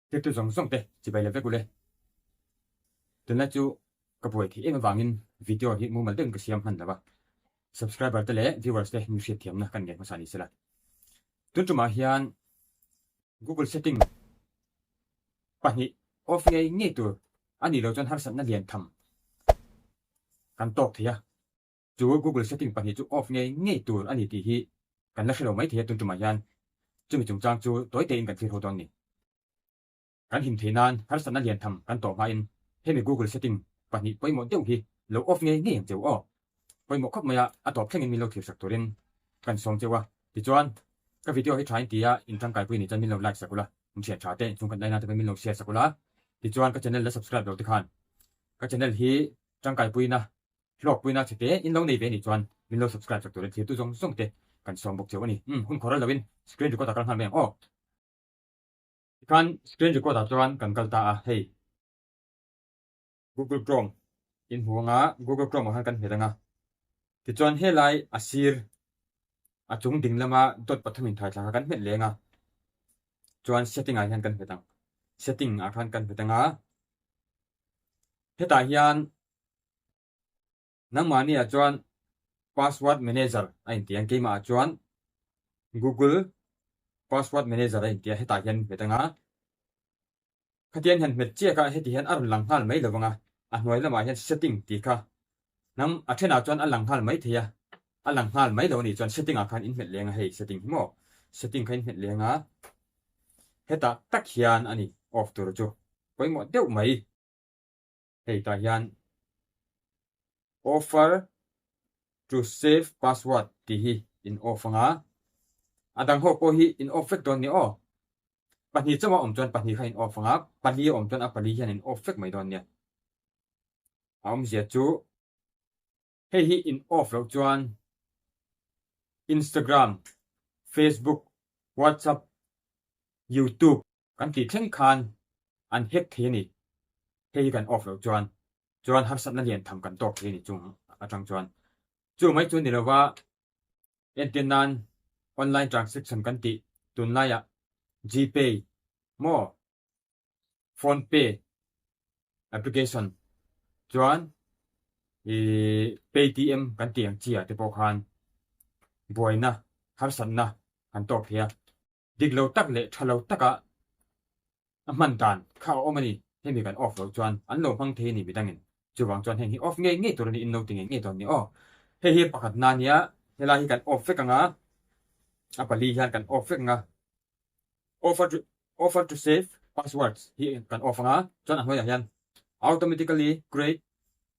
tiếp tục zawng te chỉ bài level kule tuần này chú các buổi thì em avangin video hi mu mal den ka siam han lawa subscriber te le viewers te ni thiam na kan ge ma sani sela tun tu ma hian Google setting pani off ngei ngei tur ani lo chon har san na lian tham kan tok thia chú Google setting pani chú off ngei tur ani ti hi kan la khelo mai thia tun tu ma hian chumi chung chang chu toy te in kan thir hodon ni kan him theinan har san na lian tham kan to ma in Hemi Google setting pani pawimawh deuh hi lo off ngei ngei cheu o pawimawh khop maya a tawp thleng in min lo thir sak turin kan som chewa ti chuan ka video hi thain tia in tangkai pui ni chan min lo like sakula in share tha te chung kan daina te min lo share sakula ti chuan ka channel la subscribe lo ti khan ka channel hi tangkai pui na hlok pui na chite in lo nei ve ni chuan min lo subscribe sak turin thir tu zawng te kan som bok cheu ani hun khoral lawin screen record akal han meng o kan screen record a chuan kan kalta a hei Google Chrome in huanga Google Chrome han kan hedanga ti chuan helai asir achung ding lama dot pathamin thai thla kan met lenga chuan setting a hian kan hedang setting a khan kan hedanga heta hian nangmani a chuan password manager a in tiang keima a chuan Google password manager a in tia heta hian hedanga khatian han met che ka heti hian arun lang hal mai lawanga a hnuai lama hian setting ti kha nam a thena chuan a lang hal mai thia a lang hal mai lo ni chuan setting a khan in met lenga hei setting mo setting khan met lenga heta tak hian ani off tur chu pawimawh deuh mai hei ta hian offer to save password ti hi in off anga adang ho ko hi in off vek don ni o pahnih chawa om chuan pahnih kha in off anga pahnih om chuan a pali hian in off vek mai don nia om zia chu hei hi in off lo chuan Instagram Facebook WhatsApp YouTube kan ti thleng khan an hack the ni hei kan off lo chuan har sat na lian tham kan tok the ni chung atang chuan chu mai chu ni lawa entenan online transaction kan ti tunlaya GPay mo phone pay application chuan Paytm kan tiang chia te pawh khan boina har san na kan tok thia diglo tak le thalo taka a man dan kha omani hemi kan off lo chuan an lo hmang the ni bidangin chuwang chuan heng hi off ngei ngei tur ni in no ting ngei ton ni o hei hi pakhat na nia hela hi kan off vekanga a pali hian kan off vek nga offer to save passwords hi kan off anga chuan a hnuai hian automatically create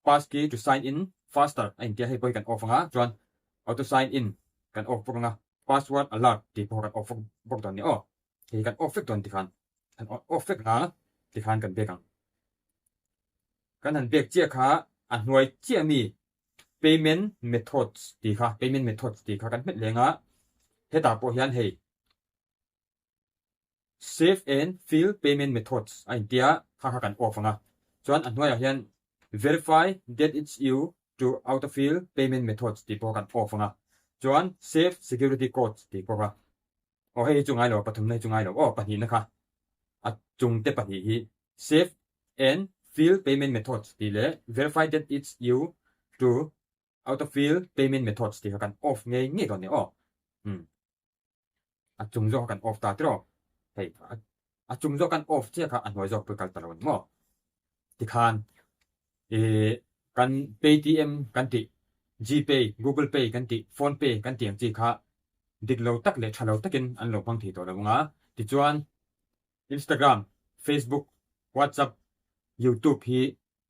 passkey to sign in faster ain tia hei poi kan off anga chuan auto sign in kan off bok anga password alert ti pawh kan off bok don ni o hei kan off vek don ti khan kan off vek nga ti khan kan bekang kan han bek chia kha a hnuai chia mi payment methods ti kha kan met lenga heta pawh hian hei save and fill payment methods ain tia kha kan off anga chuan a hnuai hian verify that it's you to autofill payment methods ti pawh kan off anga chuan save security codes ti pawh o hei chungai lo pathum nei chungai lo o pahnih na kha a chung te pahnih hi save and fill payment methods ti le verify that it's you to autofill payment methods ti kha kan off ngei ngei don ni o a chung zo kan off ta tro hei a chung zo kan off che kha a hnuai zo pe kal talon mo ti khan kan Paytm kan ti GPay Google Pay kan ti Phone Pay kan tiang chi kha diglo tak le thalo takin an lo pang thi to lawanga ti chuan Instagram Facebook WhatsApp YouTube hi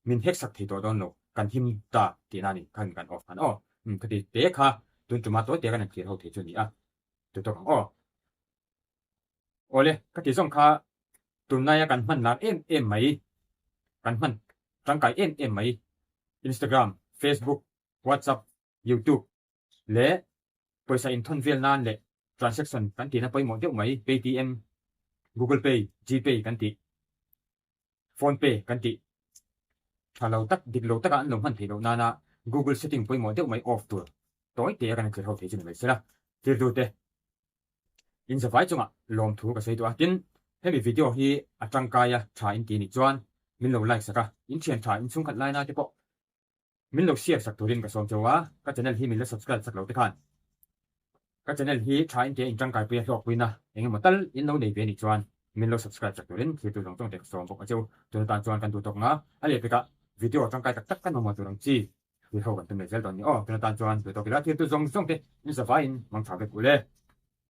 min hack sak thi to don lo kan him ta ti na ni kan off kan o khati te kha tun tuma to te kan thir ho the chu ni a tu to kang o ole khati song kha tunaya kan man lar em mai kan man tangkai em mai Instagram Facebook WhatsApp YouTube le paisa in thon vel nan le transaction kan ti na pawimawh deuh mai Paytm Google Pay GPay kan ti Phone Pay kan ti thalo tak diglo taka an lo man thei lo nana Google setting pawimawh deuh mai off tur toy te kan thir ho thei chu ni mai sela tir du te in zawai chunga lom thu ka sei tu a tin Hemi video hi atangkaya tha in ti ni chuan min lo like saka in thian tha in chung khat lai na te pawh min lo share sak turin ka som chawa ka channel hi min lo subscribe sak lo te khan ka channel hi tha in te in tangkai pe hlok puina engemaw tal in lo nei ve ni chuan min lo subscribe sak turin thi tu jong te som bok acheu tun tan chuan kan tu tok nga ale pe ka video tangkai tak tak kan ma turang chi hi ho kan tu me zel don ni tun tan chuan tu tok ila thi tu jong te in sa vain mang tha ve kule